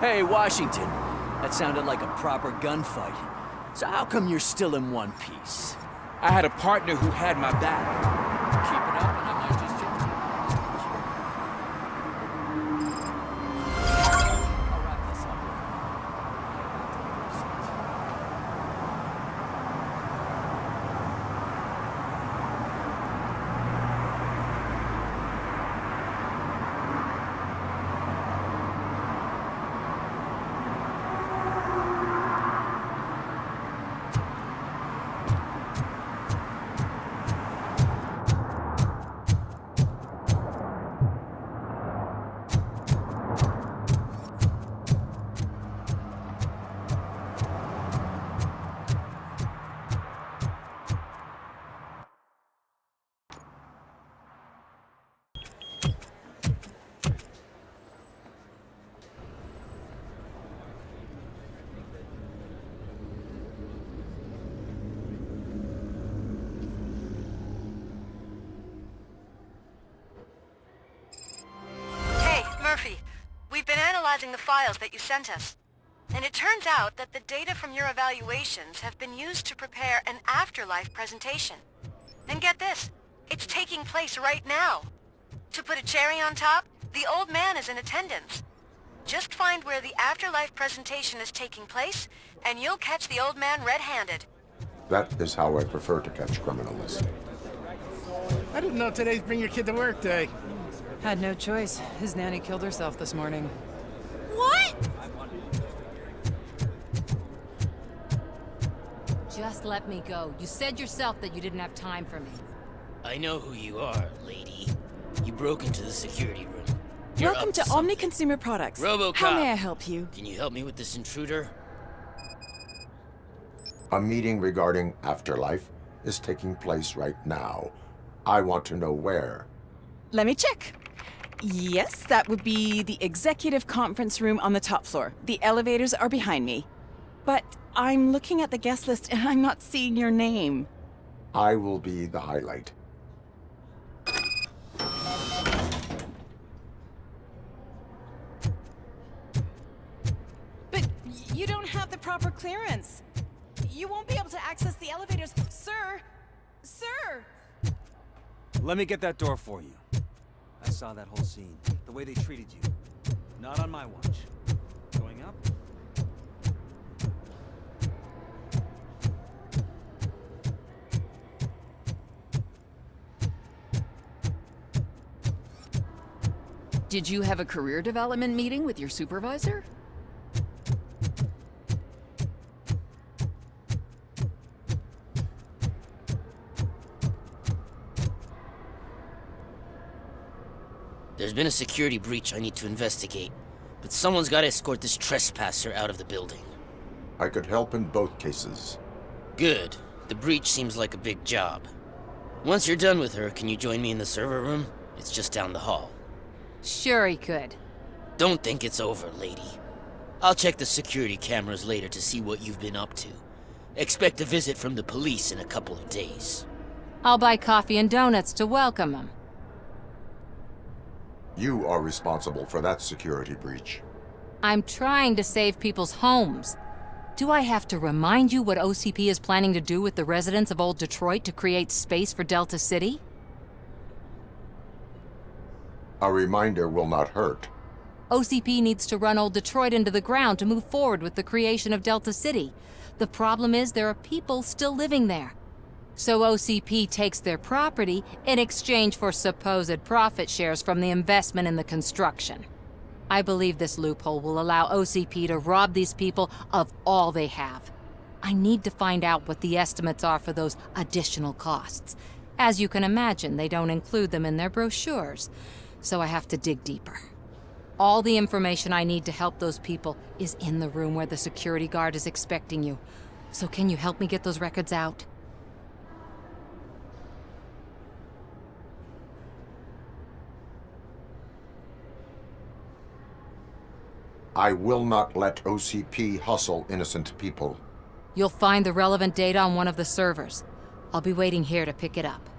Hey, Washington. That sounded like a proper gunfight. So how come you're still in one piece? I had a partner who had my back. Keep it up and I might just change. I'll wrap this up. We've been analyzing the files that you sent us, and it turns out that the data from your evaluations have been used to prepare an afterlife presentation. And get this, it's taking place right now. To put a cherry on top, the old man is in attendance. Just find where the afterlife presentation is taking place, and you'll catch the old man red-handed. That is how I prefer to catch criminals. I didn't know today's Bring Your Kid to Work Day. Had no choice. His nanny killed herself this morning. What? Just let me go. You said yourself that you didn't have time for me. I know who you are, lady. You broke into the security room. You're Welcome up to something. Omni Consumer Products. Robocop. How may I help you? Can you help me with this intruder? A meeting regarding afterlife is taking place right now. I want to know where. Let me check. Yes, that would be the executive conference room on the top floor. The elevators are behind me. But I'm looking at the guest list and I'm not seeing your name. I will be the highlight. But you don't have the proper clearance. You won't be able to access the elevators. Sir! Sir! Let me get that door for you. I saw that whole scene. The way they treated you. Not on my watch. Going up? Did you have a career development meeting with your supervisor? There's been a security breach I need to investigate, but someone's got to escort this trespasser out of the building. I could help in both cases. Good. The breach seems like a big job. Once you're done with her, can you join me in the server room? It's just down the hall. Sure he could. Don't think it's over, lady. I'll check the security cameras later to see what you've been up to. Expect a visit from the police in a couple of days. I'll buy coffee and donuts to welcome him. You are responsible for that security breach. I'm trying to save people's homes. Do I have to remind you what OCP is planning to do with the residents of Old Detroit to create space for Delta City? A reminder will not hurt. OCP needs to run Old Detroit into the ground to move forward with the creation of Delta City. The problem is there are people still living there. So OCP takes their property in exchange for supposed profit shares from the investment in the construction. I believe this loophole will allow OCP to rob these people of all they have. I need to find out what the estimates are for those additional costs. As you can imagine, they don't include them in their brochures, so I have to dig deeper. All the information I need to help those people is in the room where the security guard is expecting you. So can you help me get those records out? I will not let OCP hustle innocent people. You'll find the relevant data on one of the servers. I'll be waiting here to pick it up.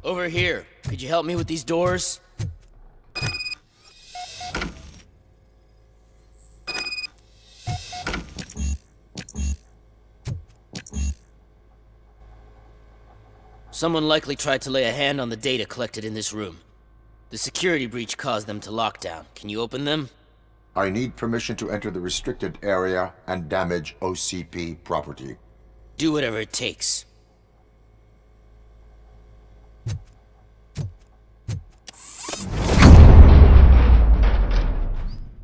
Over here. Could you help me with these doors? Someone likely tried to lay a hand on the data collected in this room. The security breach caused them to lock down. Can you open them? I need permission to enter the restricted area and damage OCP property. Do whatever it takes.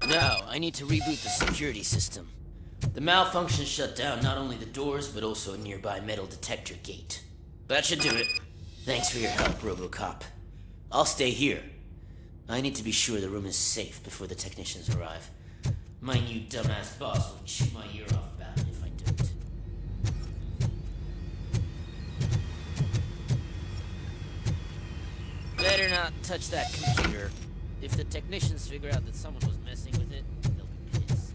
Now, I need to reboot the security system. The malfunction shut down not only the doors, but also a nearby metal detector gate. That should do it. Thanks for your help, Robocop. I'll stay here. I need to be sure the room is safe before the technicians arrive. My new dumbass boss will chew my ear off about it if I don't. Better not touch that computer. If the technicians figure out that someone was messing with it, they'll be pissed.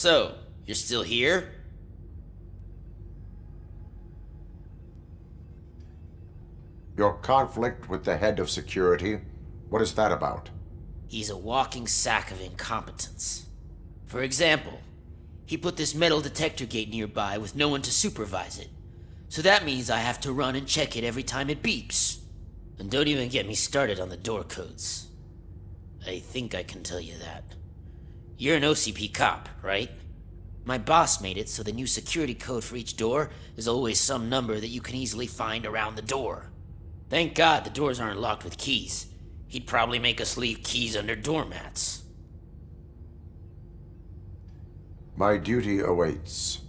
So, you're still here? Your conflict with the head of security, what is that about? He's a walking sack of incompetence. For example, he put this metal detector gate nearby with no one to supervise it. So that means I have to run and check it every time it beeps. And don't even get me started on the door codes. I think I can tell you that. You're an OCP cop, right? My boss made it so the new security code for each door is always some number that you can easily find around the door. Thank God the doors aren't locked with keys. He'd probably make us leave keys under doormats. My duty awaits.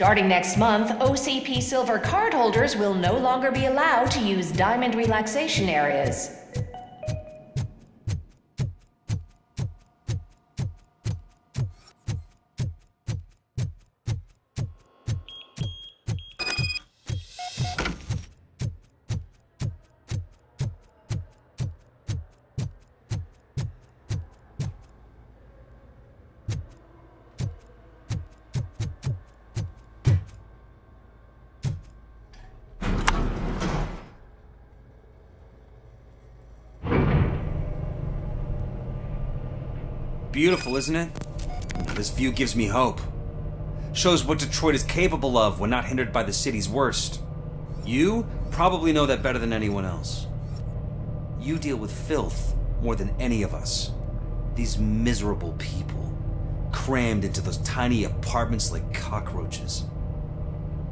Starting next month, OCP Silver cardholders will no longer be allowed to use Diamond relaxation areas. Beautiful, isn't it? This view gives me hope. Shows what Detroit is capable of when not hindered by the city's worst. You probably know that better than anyone else. You deal with filth more than any of us. These miserable people, crammed into those tiny apartments like cockroaches.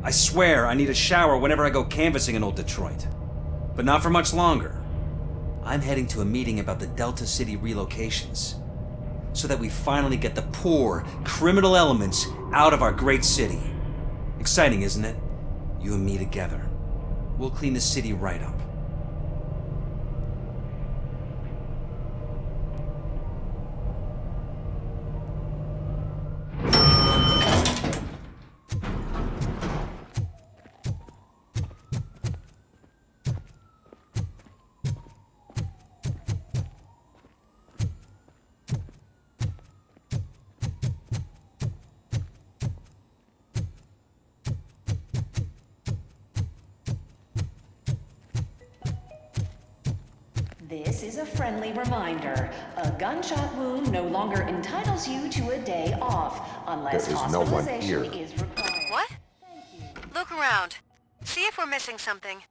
I swear I need a shower whenever I go canvassing in old Detroit. But not for much longer. I'm heading to a meeting about the Delta City relocations, so that we finally get the poor, criminal elements out of our great city. Exciting, isn't it? You and me together. We'll clean the city right up. This is a friendly reminder. A gunshot wound no longer entitles you to a day off, unless There is no one here. hospitalization is required. What? Look around. See if we're missing something.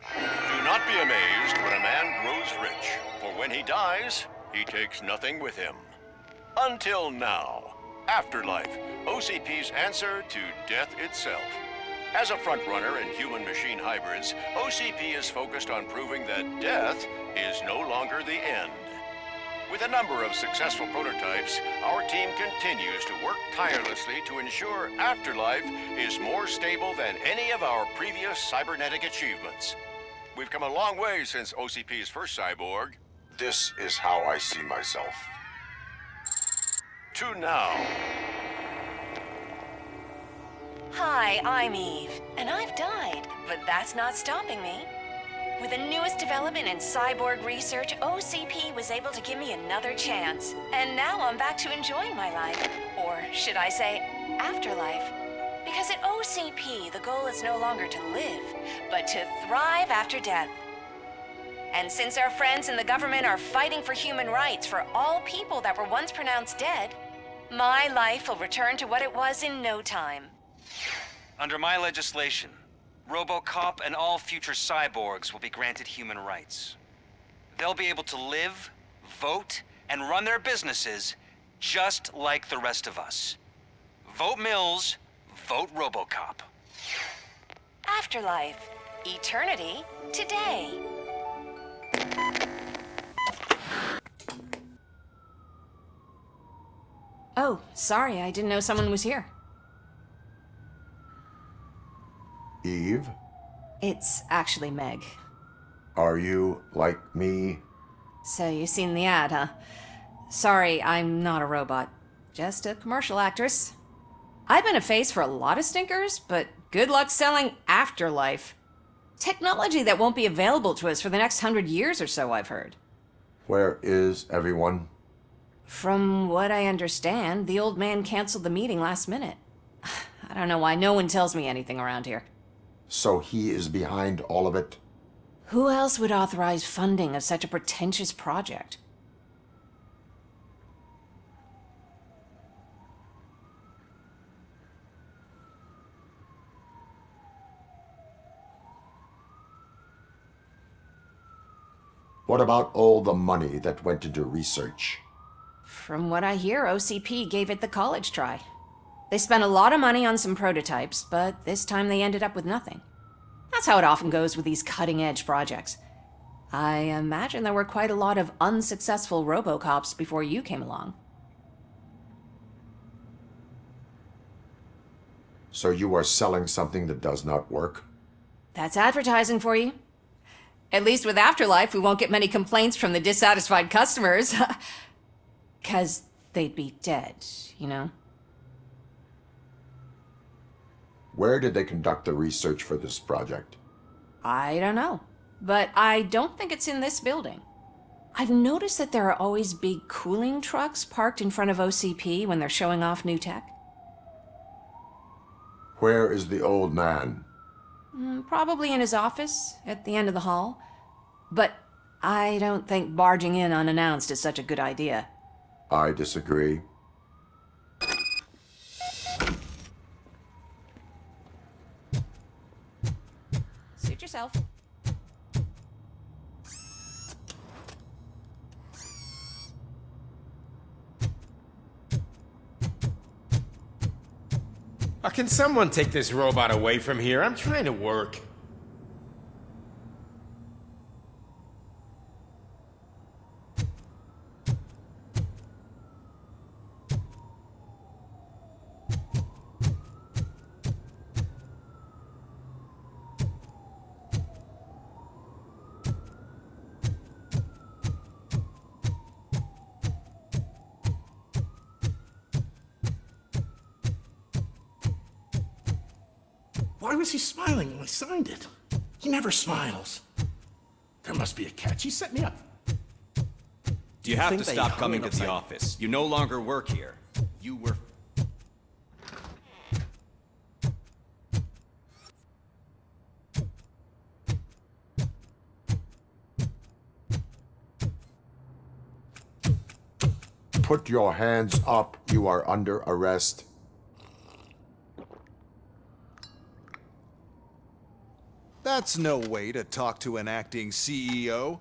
Do not be amazed when a man grows rich, for when he dies, he takes nothing with him. Until now. Afterlife, OCP's answer to death itself. As a frontrunner in human-machine hybrids, OCP is focused on proving that death is no longer the end. With a number of successful prototypes, our team continues to work tirelessly to ensure Afterlife is more stable than any of our previous cybernetic achievements. We've come a long way since OCP's first cyborg. This is how I see myself. To now. Hi, I'm Eve, and I've died, but that's not stopping me. With the newest development in cyborg research, OCP was able to give me another chance. And now I'm back to enjoying my life. Or should I say, afterlife. Because at OCP, the goal is no longer to live, but to thrive after death. And since our friends in the government are fighting for human rights for all people that were once pronounced dead, my life will return to what it was in no time. Under my legislation, Robocop and all future cyborgs will be granted human rights. They'll be able to live, vote, and run their businesses just like the rest of us. Vote Mills, vote Robocop. Afterlife. Eternity. Today. Oh, sorry, I didn't know someone was here. Eve, It's actually Meg. are you like me? So you've seen the ad, huh? Sorry, I'm not a robot. Just a commercial actress. I've been a face for a lot of stinkers, but good luck selling Afterlife. Technology that won't be available to us for the next 100 years or so, I've heard. Where is everyone? From what I understand, the old man canceled the meeting last minute. I don't know why no one tells me anything around here. So he is behind all of it? Who else would authorize funding of such a pretentious project? What about all the money that went into research? From what I hear, OCP gave it the college try. They spent a lot of money on some prototypes, but this time they ended up with nothing. That's how it often goes with these cutting-edge projects. I imagine there were quite a lot of unsuccessful Robocops before you came along. So you are selling something that does not work? That's advertising for you. At least with Afterlife, we won't get many complaints from the dissatisfied customers. 'Cause they'd be dead, you know? Where did they conduct the research for this project? I don't know. But I don't think it's in this building. I've noticed that there are always big cooling trucks parked in front of OCP when they're showing off new tech. Where is the old man? Probably in his office, at the end of the hall. But I don't think barging in unannounced is such a good idea. I disagree. Suit yourself. Can someone take this robot away from here? I'm trying to work. Why was he smiling when I signed it? He never smiles. There must be a catch. He set me up. Do you have think to they stop hung coming it to the upside- office? You no longer work here. You were... Put your hands up. You are under arrest. That's no way to talk to an acting CEO.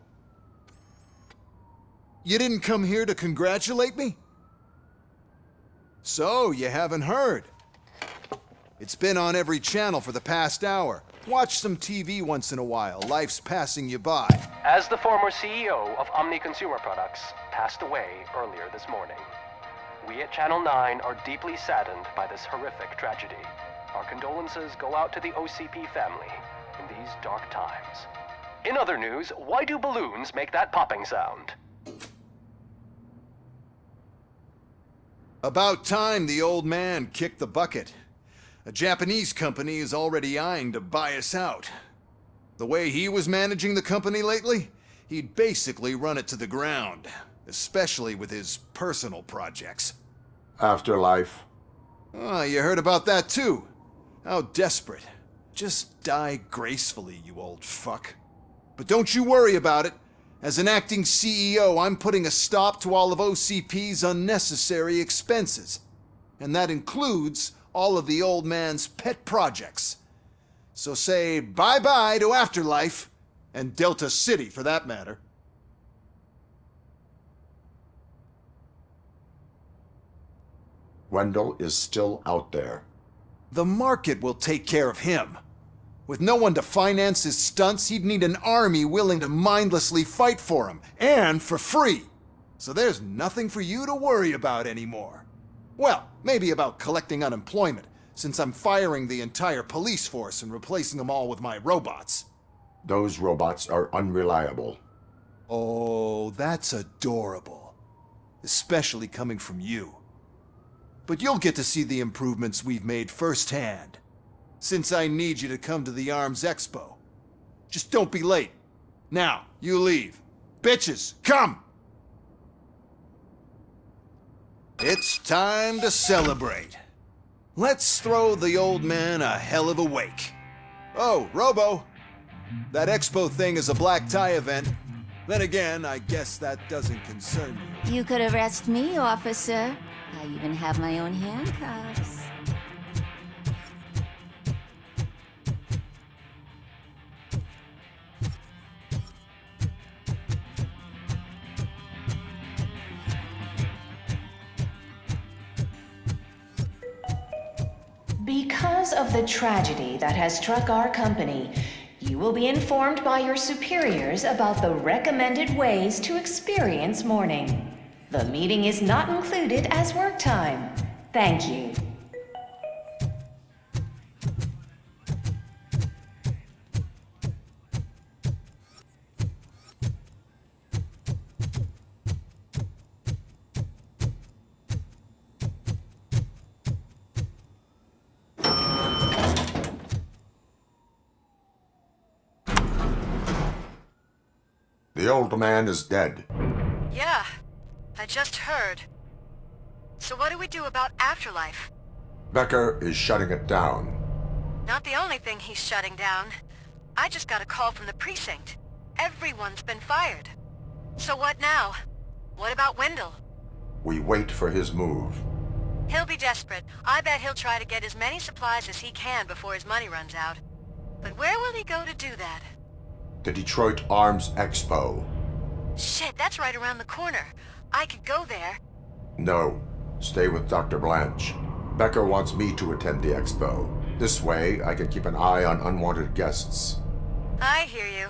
You didn't come here to congratulate me? So, you haven't heard. It's been on every channel for the past hour. Watch some TV once in a while. Life's passing you by. As the former CEO of Omni Consumer Products passed away earlier this morning, we at Channel 9 are deeply saddened by this horrific tragedy. Our condolences go out to the OCP family in these dark times. In other news, why do balloons make that popping sound? About time the old man kicked the bucket. A Japanese company is already eyeing to buy us out. The way he was managing the company lately, he'd basically run it to the ground, especially with his personal projects. Afterlife. Oh, you heard about that too. How desperate. Just die gracefully, you old fuck. But don't you worry about it. As an acting CEO, I'm putting a stop to all of OCP's unnecessary expenses. And that includes all of the old man's pet projects. So say bye-bye to Afterlife, and Delta City for that matter. Wendell is still out there. The market will take care of him. With no one to finance his stunts, he'd need an army willing to mindlessly fight for him, and for free. So there's nothing for you to worry about anymore. Well, maybe about collecting unemployment, since I'm firing the entire police force and replacing them all with my robots. Those robots are unreliable. Oh, that's adorable. Especially coming from you. But you'll get to see the improvements we've made firsthand. Since I need you to come to the Arms Expo. Just don't be late. Now, you leave. Bitches, come! It's time to celebrate. Let's throw the old man a hell of a wake. Oh, Robo! That expo thing is a black tie event. Then again, I guess that doesn't concern you. You could arrest me, officer. I even have my own handcuffs. Because of the tragedy that has struck our company, you will be informed by your superiors about the recommended ways to experience mourning. The meeting is not included as work time. Thank you. The old man is dead. Yeah, I just heard. So what do we do about Afterlife? Becker is shutting it down. Not the only thing he's shutting down. I just got a call from the precinct. Everyone's been fired. So what now? What about Wendell? We wait for his move. He'll be desperate. I bet he'll try to get as many supplies as he can before his money runs out. But where will he go to do that? The Detroit Arms Expo. Shit, that's right around the corner. I could go there. No. Stay with Dr. Blanche. Becker wants me to attend the expo. This way, I can keep an eye on unwanted guests. I hear you.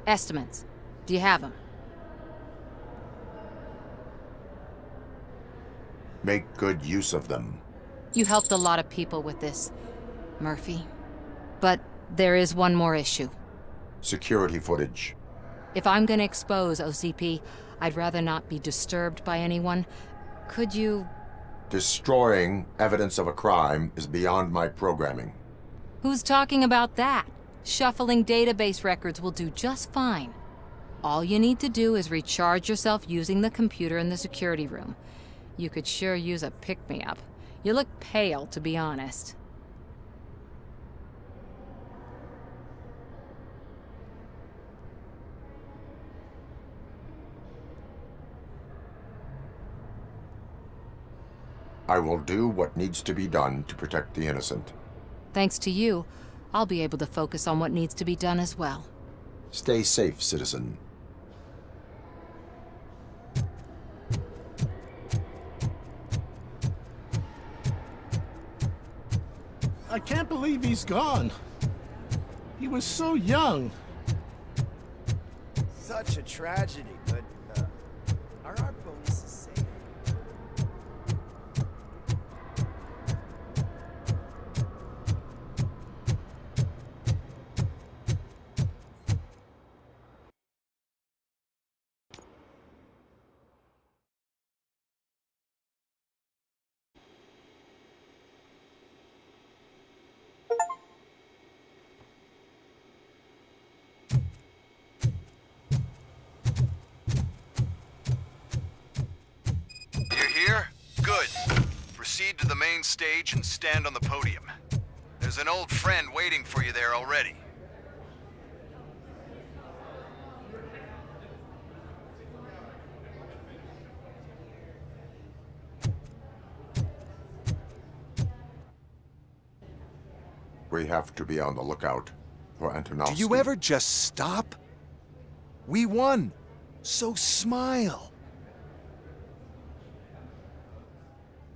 Estimates. Do you have them? Make good use of them. You helped a lot of people with this, Murphy. But there is one more issue. Security footage. If I'm gonna expose OCP, I'd rather not be disturbed by anyone. Could you... Destroying evidence of a crime is beyond my programming. Who's talking about that? Shuffling database records will do just fine. All you need to do is recharge yourself using the computer in the security room. You could sure use a pick-me-up. You look pale, to be honest. I will do what needs to be done to protect the innocent. Thanks to you, I'll be able to focus on what needs to be done as well. Stay safe, citizen. I can't believe he's gone. He was so young. Such a tragedy, but are our bonuses safe? Proceed to the main stage and stand on the podium. There's an old friend waiting for you there already. We have to be on the lookout for Antonovsky. Do you ever just stop? We won, so smile.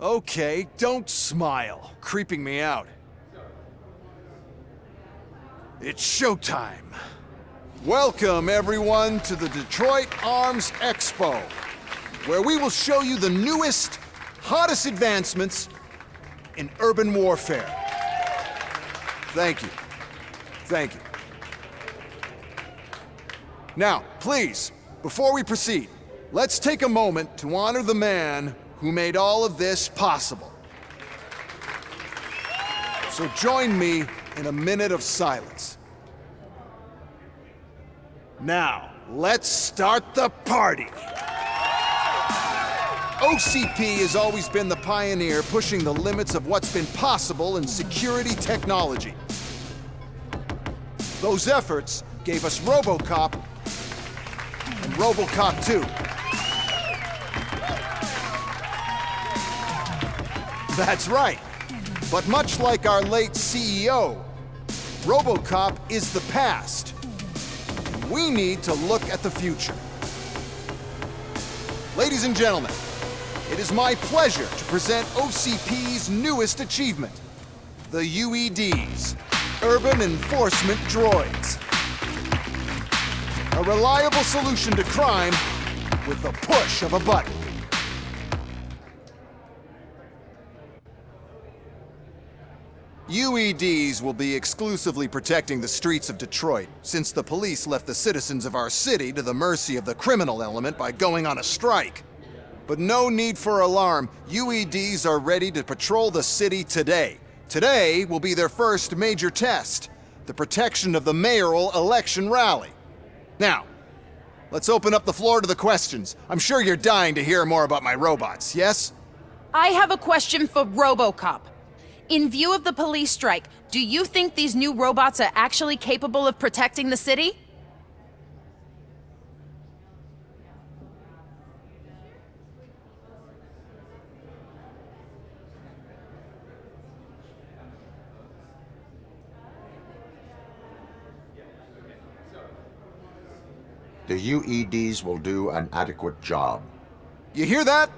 Okay, don't smile. Creeping me out. It's showtime. Welcome, everyone, to the Detroit Arms Expo, where we will show you the newest, hottest advancements in urban warfare. Thank you. Thank you. Now, please, before we proceed, let's take a moment to honor the man who made all of this possible. So join me in a minute of silence. Now, let's start the party. OCP has always been the pioneer pushing the limits of what's been possible in security technology. Those efforts gave us Robocop and Robocop 2. That's right. But much like our late CEO, Robocop is the past. We need to look at the future. Ladies and gentlemen, it is my pleasure to present OCP's newest achievement, the UEDs, Urban Enforcement Droids. A reliable solution to crime with the push of a button. UEDs will be exclusively protecting the streets of Detroit, since the police left the citizens of our city to the mercy of the criminal element by going on a strike. But no need for alarm, UEDs are ready to patrol the city today. Today will be their first major test, the protection of the mayoral election rally. Now, let's open up the floor to the questions. I'm sure you're dying to hear more about my robots, yes? I have a question for Robocop. In view of the police strike, do you think these new robots are actually capable of protecting the city? The UEDs will do an adequate job. You hear that?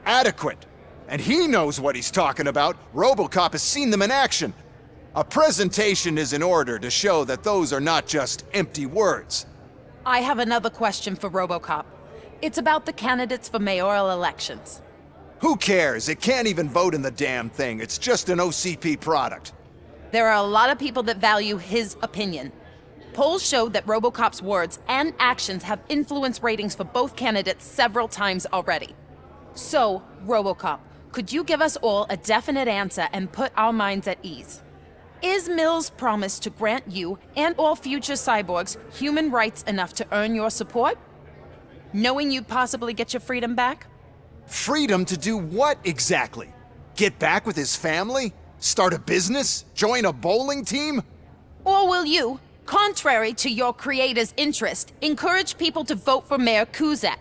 Adequate. And he knows what he's talking about. Robocop has seen them in action. A presentation is in order to show that those are not just empty words. I have another question for Robocop. It's about the candidates for mayoral elections. Who cares? It can't even vote in the damn thing. It's just an OCP product. There are a lot of people that value his opinion. Polls show that Robocop's words and actions have influenced ratings for both candidates several times already. So, Robocop, could you give us all a definite answer and put our minds at ease? Is Mills' promise to grant you and all future cyborgs human rights enough to earn your support? Knowing you'd possibly get your freedom back? Freedom to do what exactly? Get back with his family? Start a business? Join a bowling team? Or will you, contrary to your creator's interest, encourage people to vote for Mayor Kuzak,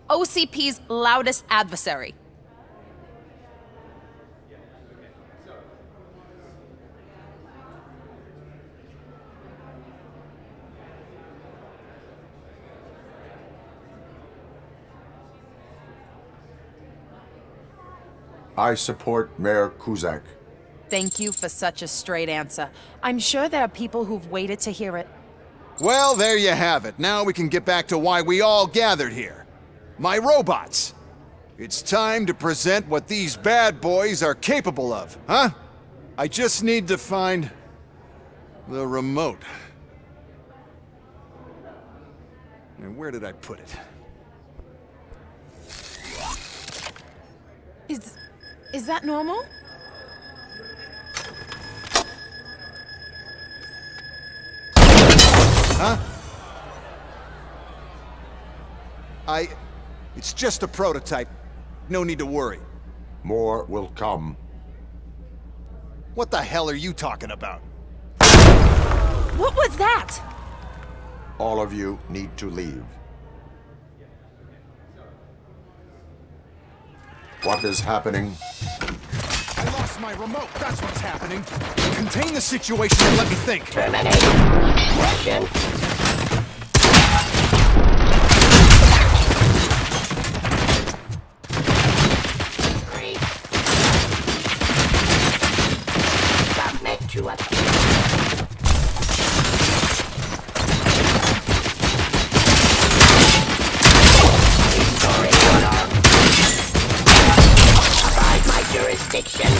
OCP's loudest adversary? I support Mayor Kuzak. Thank you for such a straight answer. I'm sure there are people who've waited to hear it. Well, there you have it. Now we can get back to why we all gathered here. My robots. It's time to present what these bad boys are capable of, huh? I just need to find the remote. And where did I put it? Is that normal? Huh? It's just a prototype. No need to worry. More will come. What the hell are you talking about? What was that? All of you need to leave. What is happening? I lost lost my remote. That's what's happening. Contain the situation and let me think. Terminate. Question. Submit to a... Jurisdiction.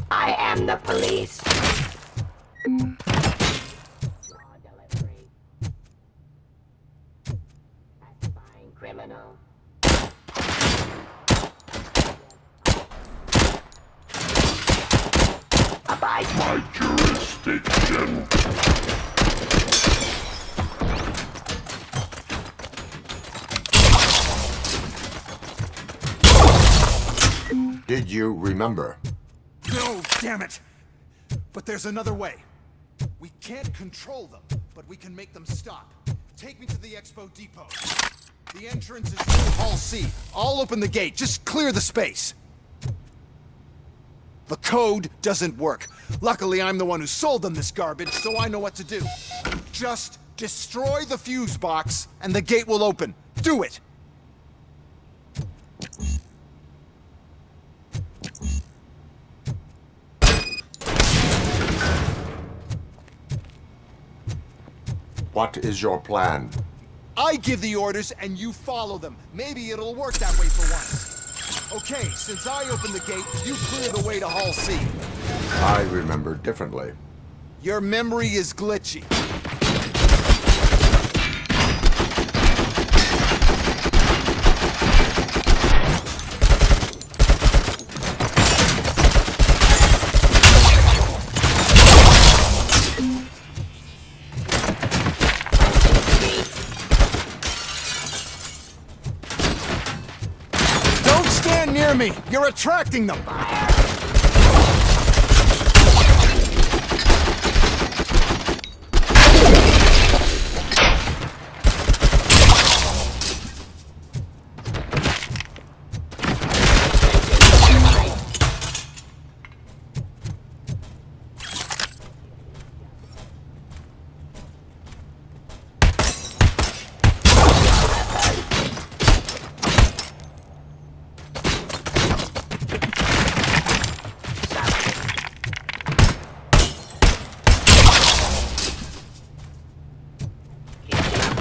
I am the police. Pacifying criminal. Abide my jurisdiction. Did you remember? No, damn it! But there's another way. We can't control them, but we can make them stop. Take me to the Expo Depot. The entrance is through Hall C. I'll open the gate. Just clear the space. The code doesn't work. Luckily, I'm the one who sold them this garbage, so I know what to do. Just destroy the fuse box, and the gate will open. Do it! What is your plan? I give the orders and you follow them. Maybe it'll work that way for once. Okay, since I opened the gate, you clear the way to Hall C. I remember differently. Your memory is glitchy. me! You're attracting them!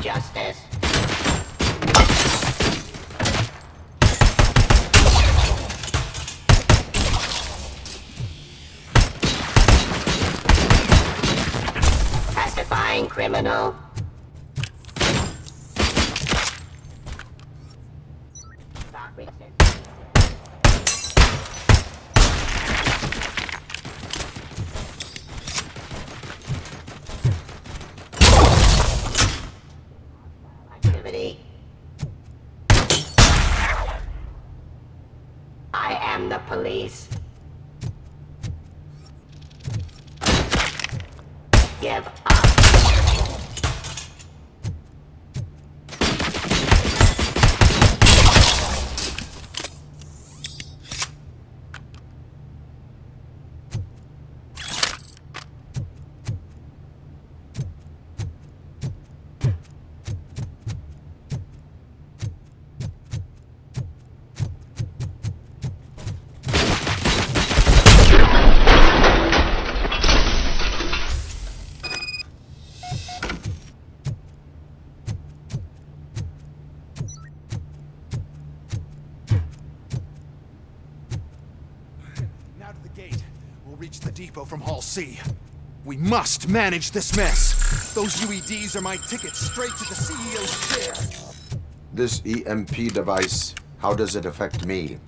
Justice. Pacifying criminal. Activity. I am the police. Give up. Now to the gate. We'll reach the depot from Hall C. We must manage this mess. Those UEDs are my ticket straight to the CEO's chair. This EMP device, how does it affect me?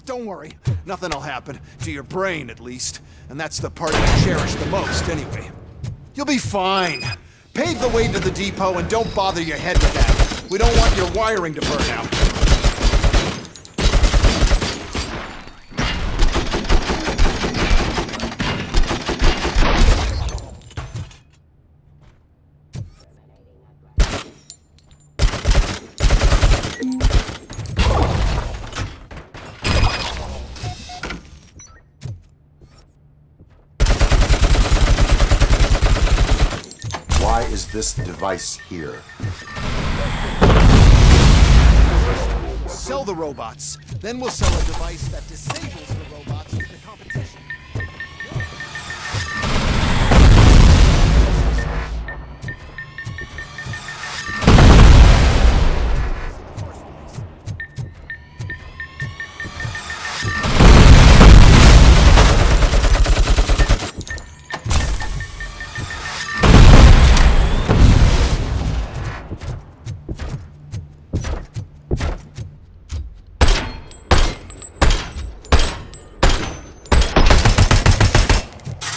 Don't worry, nothing'll happen. To your brain, at least. And that's the part I cherish the most, anyway. You'll be fine. Pave the way to the depot and don't bother your head with that. We don't want your wiring to burn out. Why is this device here? Sell the robots. Then we'll sell a device that disables the robots with the competition.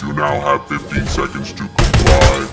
You now have 15 seconds to comply.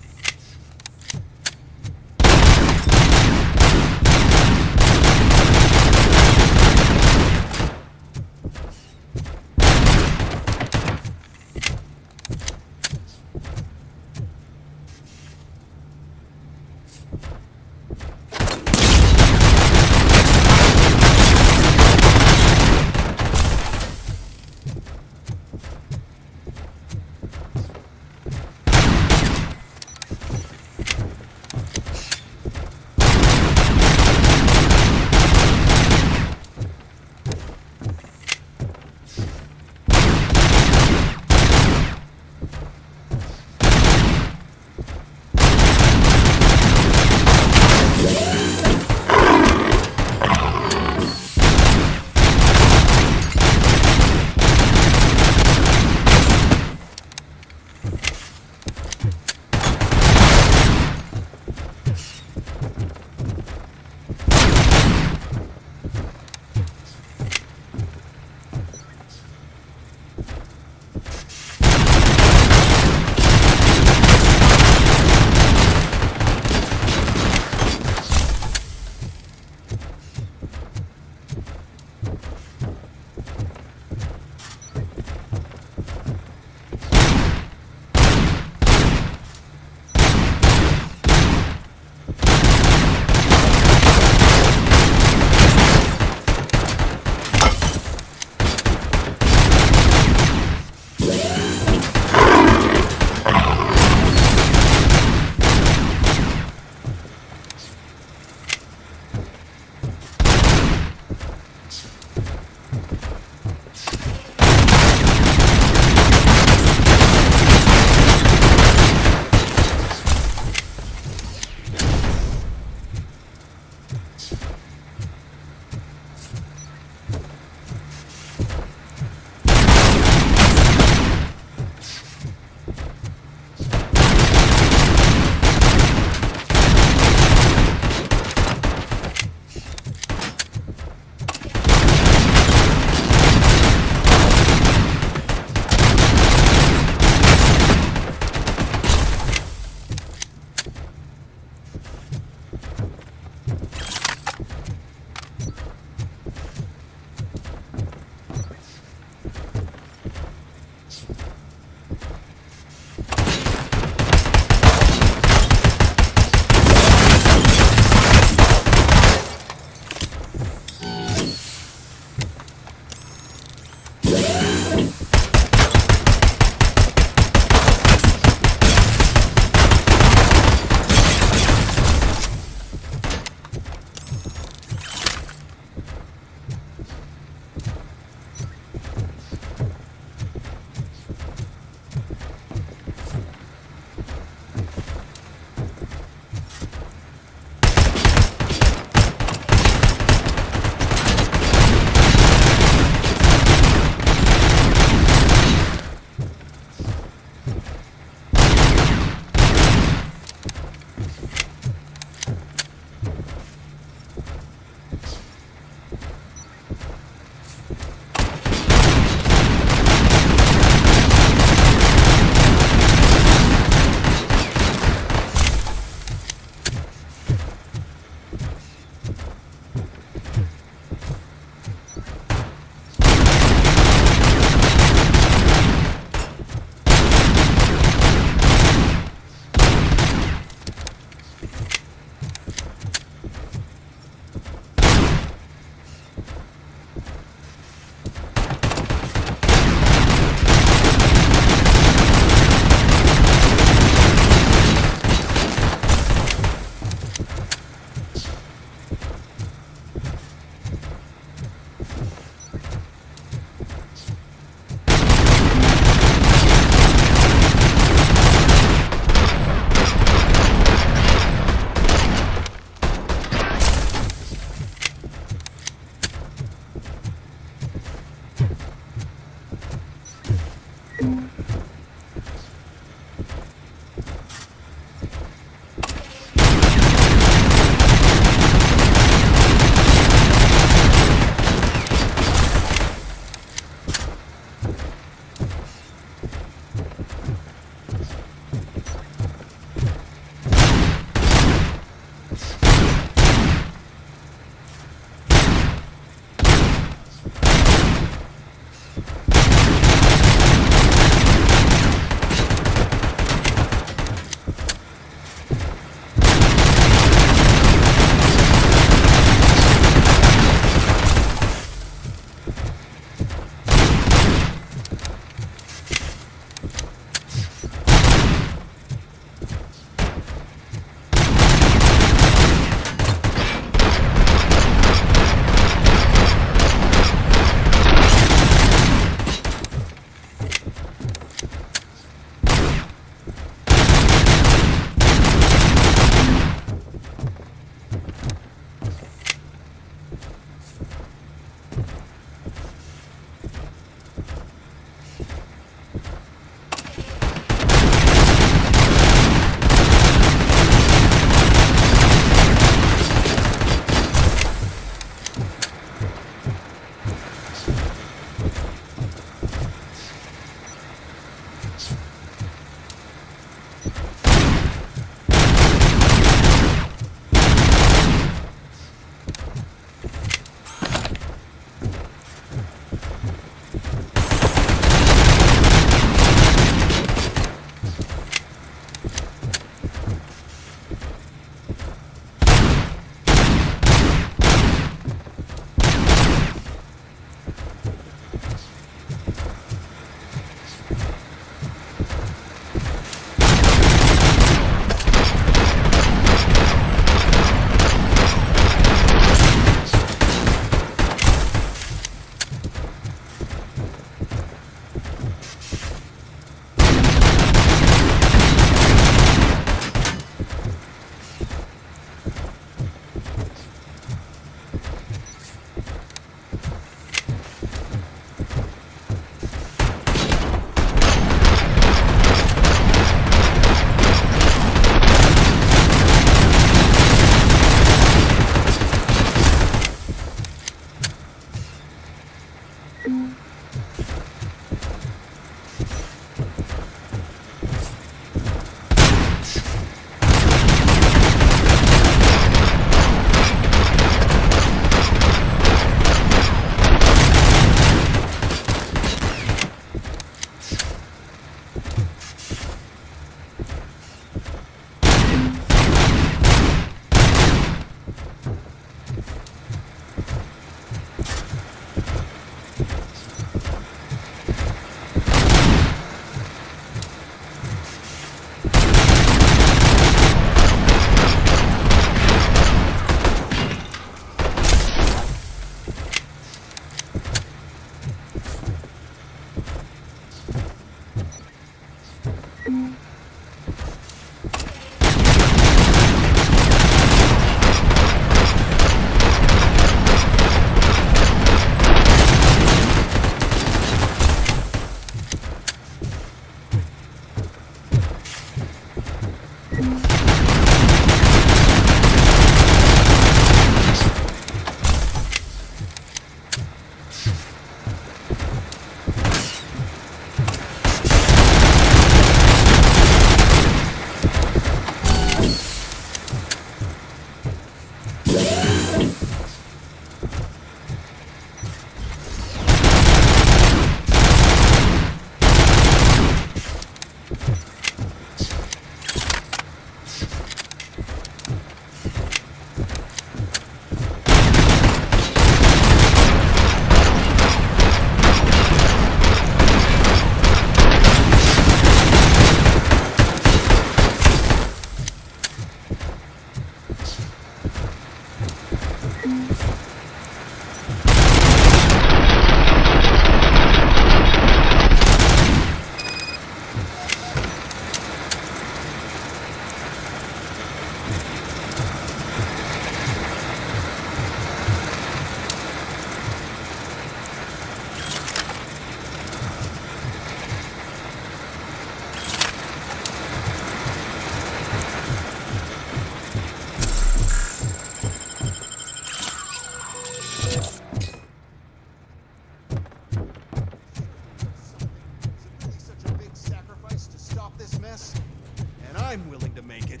I'm willing to make it.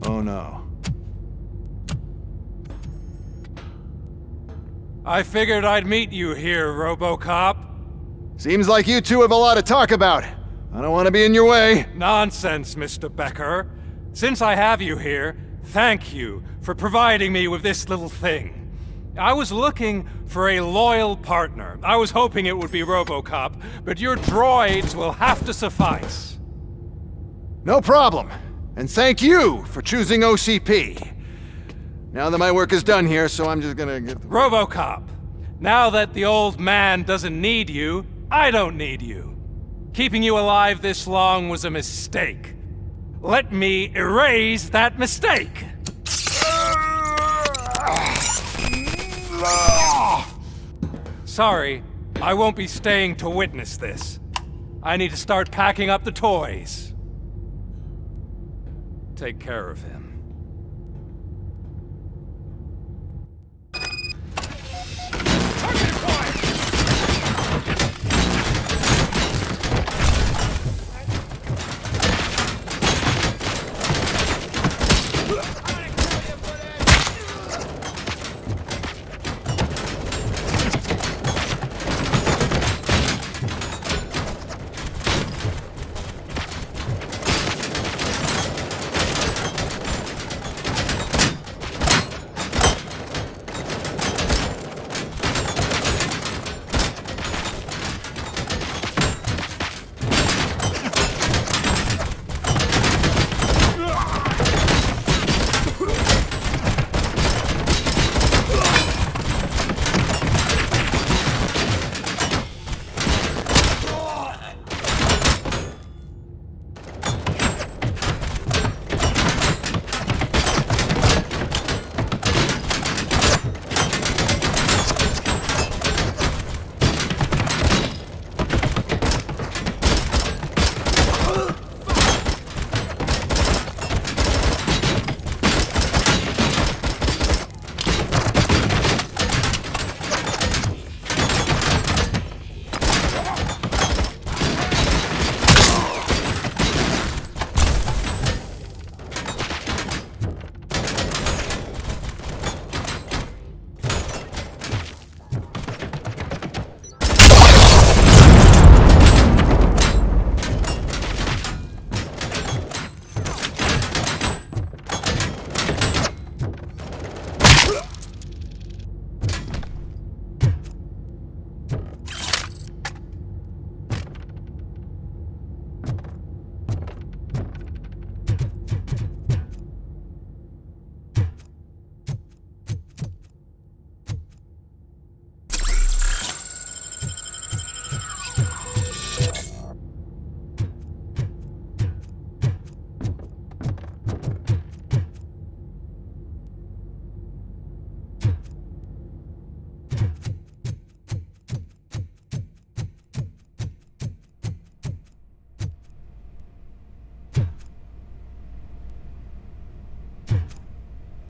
Oh no. I figured I'd meet you here, Robocop. Seems like you two have a lot to talk about. I don't want to be in your way. Nonsense, Mr. Becker. Since I have you here, thank you for providing me with this little thing. I was looking for a loyal partner. I was hoping it would be Robocop, but your droids will have to suffice. No problem. And thank you for choosing OCP. Now that my work is done here, so I'm just gonna get... Robocop, now that the old man doesn't need you, I don't need you. Keeping you alive this long was a mistake. Let me erase that mistake! Sorry, I won't be staying to witness this. I need to start packing up the toys. Take care of him.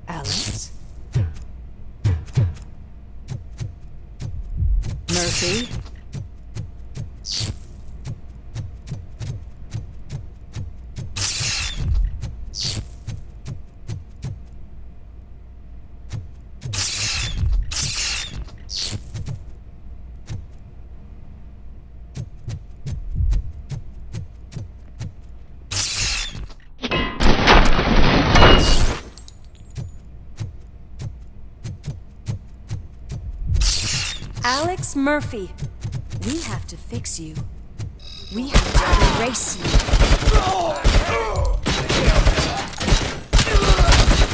Alex? Murphy? Alex Murphy, we have to fix you. We have to erase you.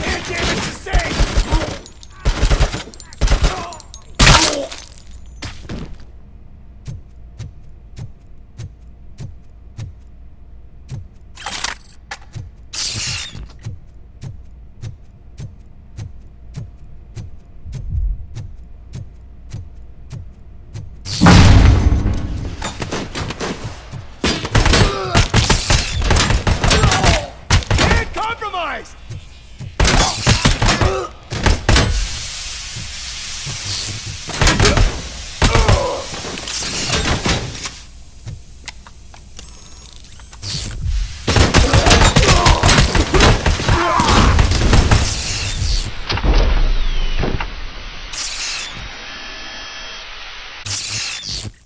Air damage sustained! Compromised!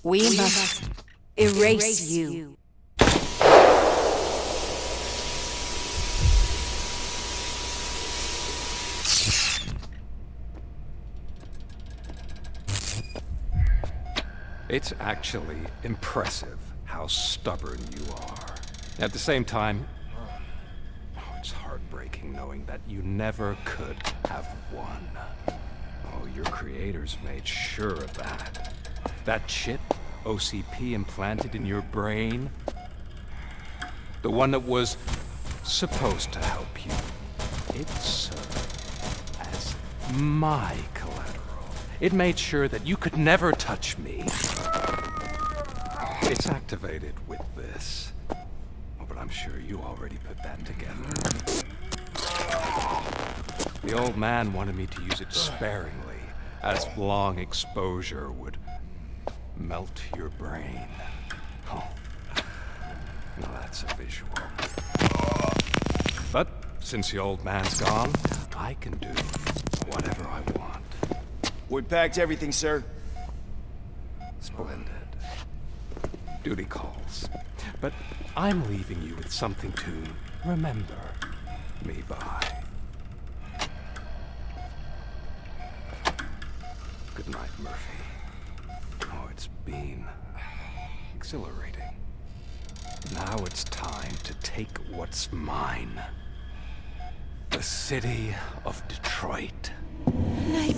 We must erase you. It's actually impressive how stubborn you are. At the same time, it's heartbreaking knowing that you never could have won. Oh, your creators made sure of that. That chip OCP implanted in your brain, the one that was supposed to help you, it served as my collateral. It made sure that you could never touch me. It's activated with this. Oh, but I'm sure you already put that together. The old man wanted me to use it sparingly, as long exposure would melt your brain. Oh, now that's a visual. But since the old man's gone, I can do whatever I want. We packed everything, sir. Splendid. Duty calls. But I'm leaving you with something to remember me by. Good night, Murphy. Oh, it's been exhilarating. Now it's time to take what's mine. The city of Detroit.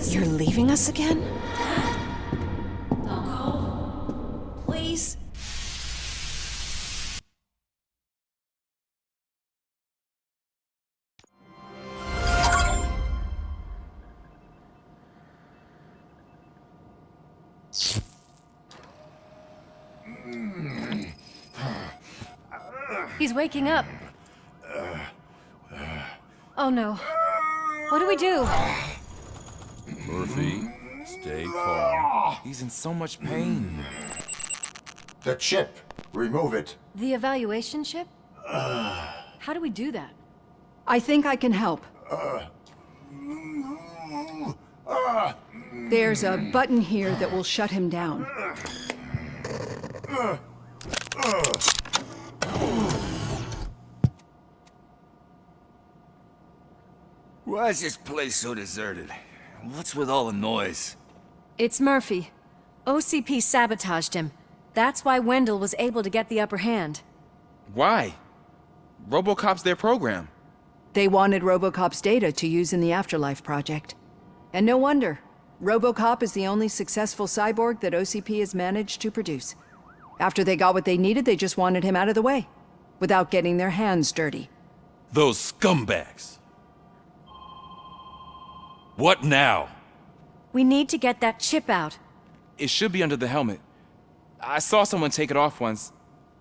You're leaving us again? Don't go. Please. He's waking up. Oh no. What do we do? Murphy, stay calm. He's in so much pain. The chip. Remove it. The evaluation chip? How do we do that? I think I can help. There's a button here that will shut him down. Why is this place so deserted? What's with all the noise? It's Murphy. OCP sabotaged him. That's why Wendell was able to get the upper hand. Why? Robocop's their program. They wanted Robocop's data to use in the Afterlife project. And no wonder. Robocop is the only successful cyborg that OCP has managed to produce. After they got what they needed, they just wanted him out of the way, without getting their hands dirty. Those scumbags. What now? We need to get that chip out. It should be under the helmet. I saw someone take it off once.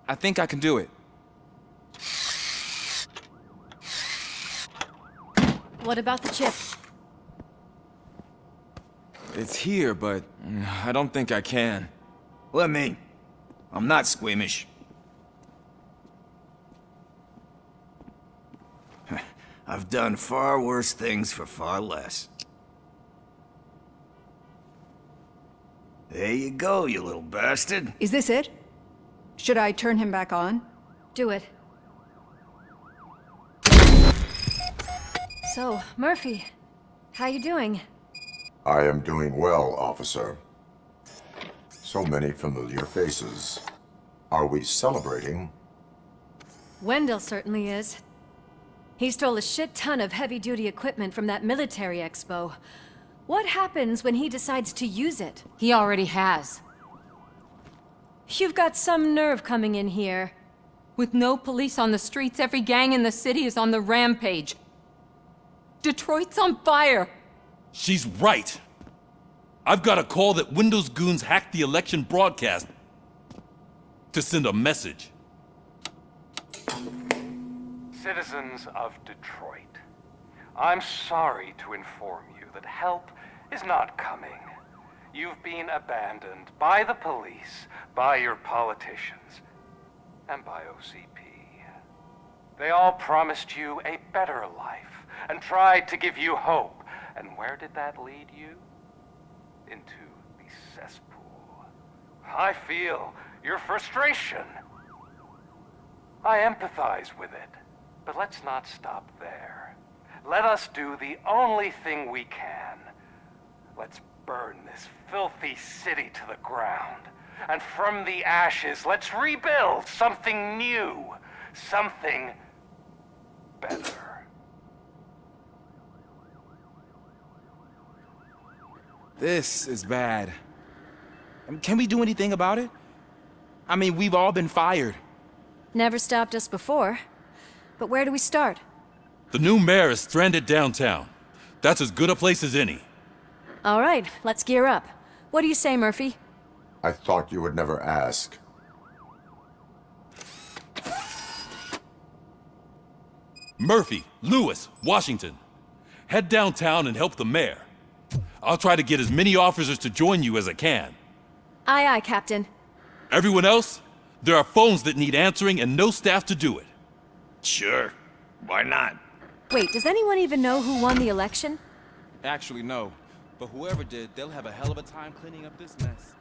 I think I can do it. What about the chip? It's here, but I don't think I can. Let me. I'm not squeamish. I've done far worse things for far less. There you go, you little bastard. Is this it? Should I turn him back on? Do it. So, Murphy, how you doing? I am doing well, officer. So many familiar faces. Are we celebrating? Wendell certainly is. He stole a shit ton of heavy-duty equipment from that military expo. What happens when he decides to use it? He already has. You've got some nerve coming in here. With no police on the streets, every gang in the city is on the rampage. Detroit's on fire! She's right. I've got a call that Windows goons hacked the election broadcast to send a message. Citizens of Detroit, I'm sorry to inform you that help is not coming. You've been abandoned by the police, by your politicians, and by OCP. They all promised you a better life and tried to give you hope. And where did that lead you? Into the cesspool. I feel your frustration. I empathize with it. But let's not stop there. Let us do the only thing we can. Let's burn this filthy city to the ground. And from the ashes, let's rebuild something new. Something better. This is bad. Can we do anything about it? I mean, we've all been fired. Never stopped us before. But where do we start? The new mayor is stranded downtown. That's as good a place as any. All right, let's gear up. What do you say, Murphy? I thought you would never ask. Murphy, Lewis, Washington. Head downtown and help the mayor. I'll try to get as many officers to join you as I can. Aye, aye, Captain. Everyone else? There are phones that need answering and no staff to do it. Sure. Why not? Wait, does anyone even know who won the election? Actually, no. But whoever did, they'll have a hell of a time cleaning up this mess.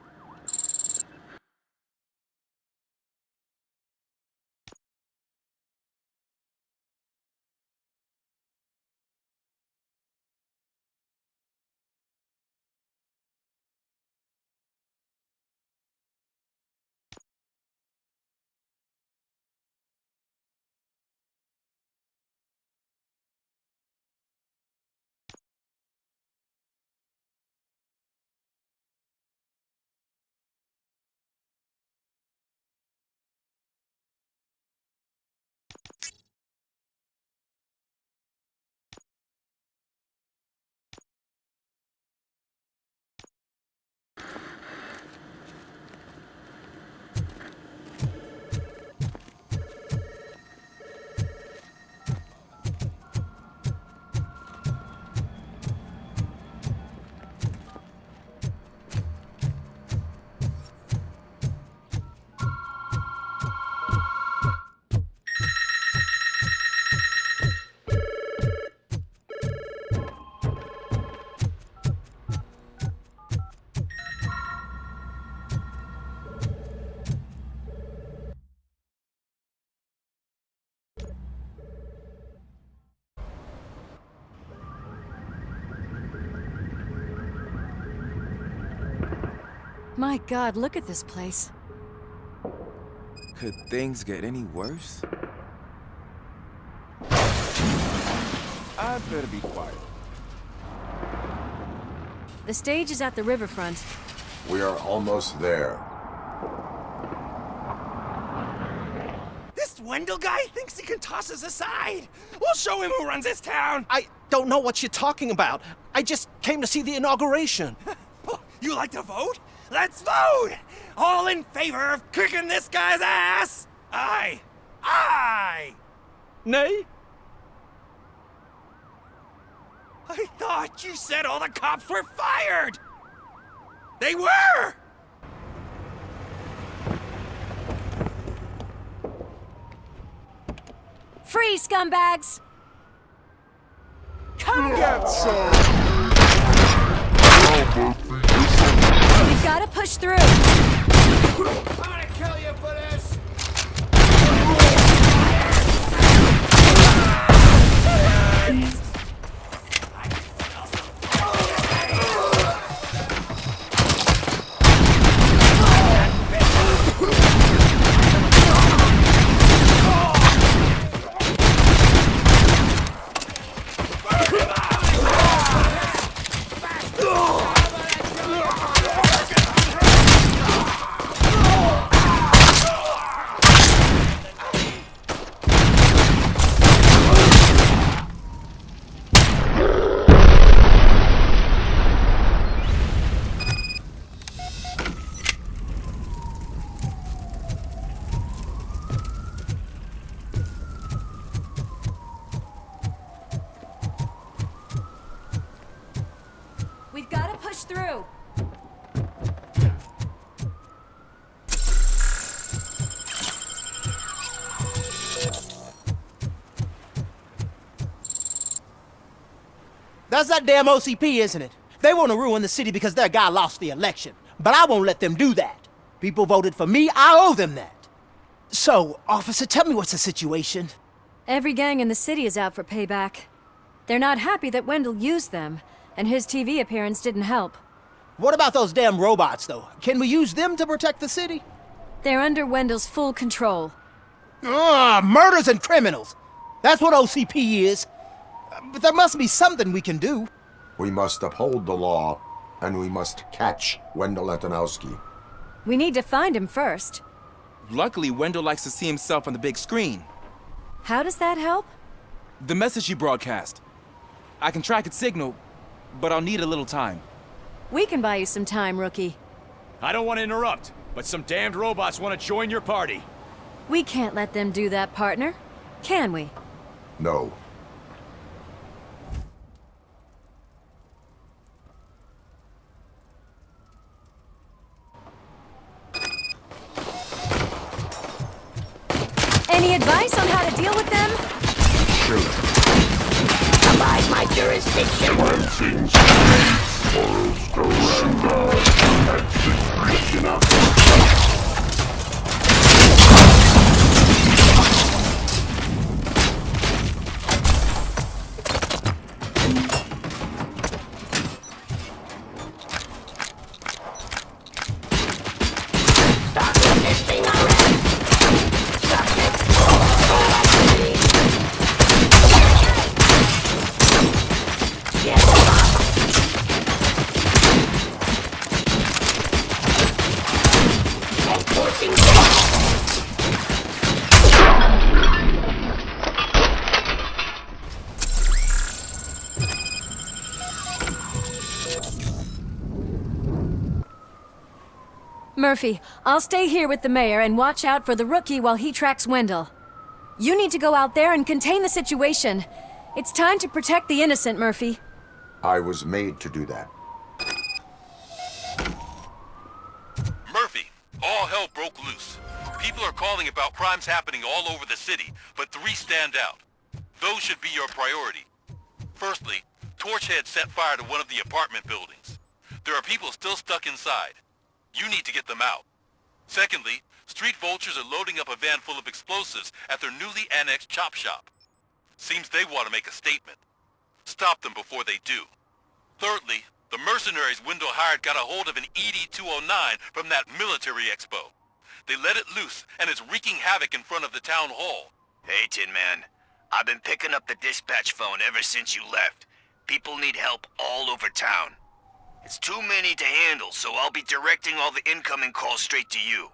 My God, look at this place. Could things get any worse? I'd better be quiet. The stage is at the riverfront. We are almost there. This Wendell guy thinks he can toss us aside. We'll show him who runs this town. I don't know what you're talking about. I just came to see the inauguration. You like to vote? Let's vote! All in favor of kicking this guy's ass? Aye. Aye! Nay? I thought you said all the cops were fired! They were! Free, scumbags! Come get some! We've gotta push through. I'm gonna kill you for this! We've gotta push through. That's that damn OCP, isn't it? They want to ruin the city because their guy lost the election. But I won't let them do that. People voted for me, I owe them that. So, officer, tell me what's the situation. Every gang in the city is out for payback. They're not happy that Wendell used them, and his TV appearance didn't help. What about those damn robots, though? Can we use them to protect the city? They're under Wendell's full control. Murders and criminals. That's what OCP is. But there must be something we can do. We must uphold the law, and we must catch Wendell Antonowski. We need to find him first. Luckily, Wendell likes to see himself on the big screen. How does that help? The message you broadcast. I can track its signal, but I'll need a little time. We can buy you some time, rookie. I don't want to interrupt, but some damned robots want to join your party. We can't let them do that, partner. Can we? No. Any advice on how to deal with them? Shoot. Abide my jurisdiction. When things change, surrender. Execution of Stop resisting arrest. Murphy, I'll stay here with the mayor and watch out for the rookie while he tracks Wendell. You need to go out there and contain the situation. It's time to protect the innocent, Murphy. I was made to do that. Murphy, all hell broke loose. People are calling about crimes happening all over the city, but 3 stand out. Those should be your priority. Firstly, Torchhead set fire to one of the apartment buildings. There are people still stuck inside. You need to get them out. Secondly, street vultures are loading up a van full of explosives at their newly annexed chop shop. Seems they want to make a statement. Stop them before they do. Thirdly, the mercenaries Wendell hired got a hold of an ED-209 from that military expo. They let it loose, and it's wreaking havoc in front of the town hall. Hey, Tin Man. I've been picking up the dispatch phone ever since you left. People need help all over town. It's too many to handle, so I'll be directing all the incoming calls straight to you.